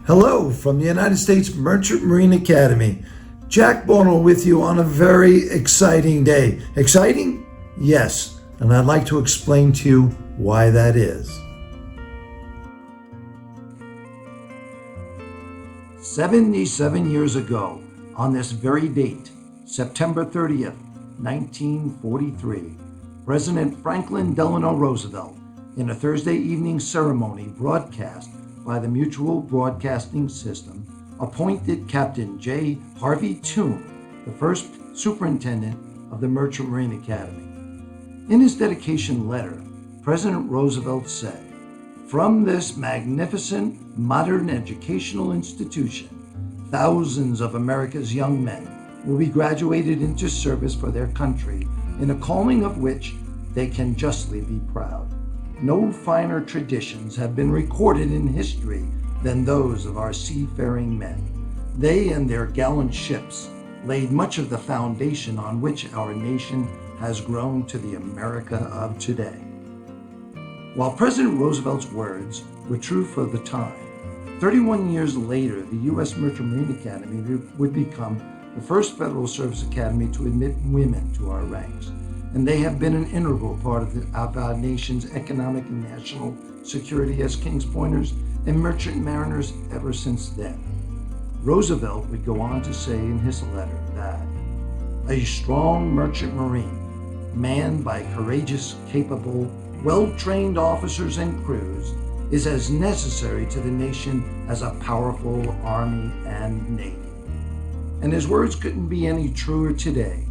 Hello from the United States Merchant Marine Academy. Jack Bono with you on a very exciting day. Exciting? Yes, and I'd like to explain to you why that is. 77 years ago, on this very date, September 30th, 1943, President Franklin Delano Roosevelt, in a Thursday evening ceremony broadcast by the Mutual Broadcasting System, appointed Captain J. Harvey Toon the first superintendent of the Merchant Marine Academy. In his dedication letter, President Roosevelt said, "From this magnificent modern educational institution, thousands of America's young men will be graduated into service for their country in a calling of which they can justly be proud. No finer traditions have been recorded in history than those of our seafaring men. They and their gallant ships laid much of the foundation on which our nation has grown to the America of today." While President Roosevelt's words were true for the time, 31 years later, the U.S. Merchant Marine Academy would become the first Federal Service Academy to admit women to our ranks, and they have been an integral part of our nation's economic and national security as King's Pointers and merchant mariners ever since then. Roosevelt would go on to say in his letter that a strong merchant marine, manned by courageous, capable, well-trained officers and crews, is as necessary to the nation as a powerful army and navy. And his words couldn't be any truer today.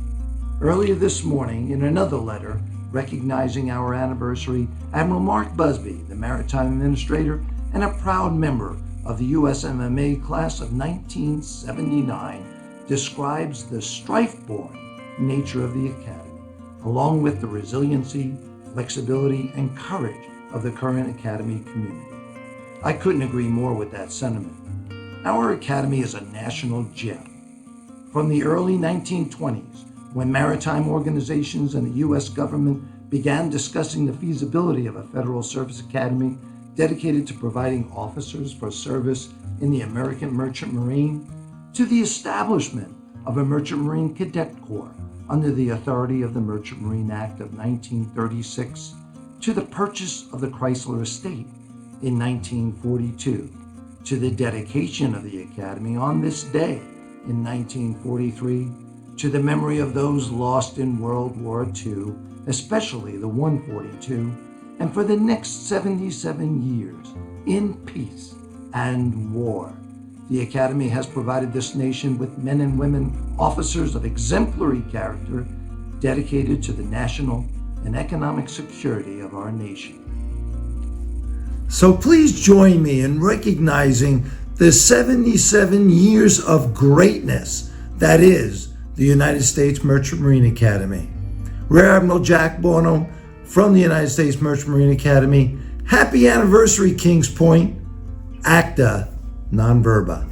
Earlier this morning, in another letter recognizing our anniversary, Admiral Mark Busby, the Maritime Administrator and a proud member of the USMMA class of 1979, describes the strife-born nature of the Academy, along with the resiliency, flexibility, and courage of the current Academy community. I couldn't agree more with that sentiment. Our Academy is a national gem. From the early 1920s, when maritime organizations and the U.S. government began discussing the feasibility of a Federal Service Academy dedicated to providing officers for service in the American Merchant Marine, to the establishment of a Merchant Marine Cadet Corps under the authority of the Merchant Marine Act of 1936, to the purchase of the Chrysler Estate in 1942, to the dedication of the Academy on this day in 1943, to the memory of those lost in World War II, especially the 142, and for the next 77 years, in peace and war, the Academy has provided this nation with men and women, officers of exemplary character, dedicated to the national and economic security of our nation. So please join me in recognizing the 77 years of greatness that is the United States Merchant Marine Academy. Rear Admiral Jack Bono from the United States Merchant Marine Academy. Happy anniversary, Kings Point. Acta non verba.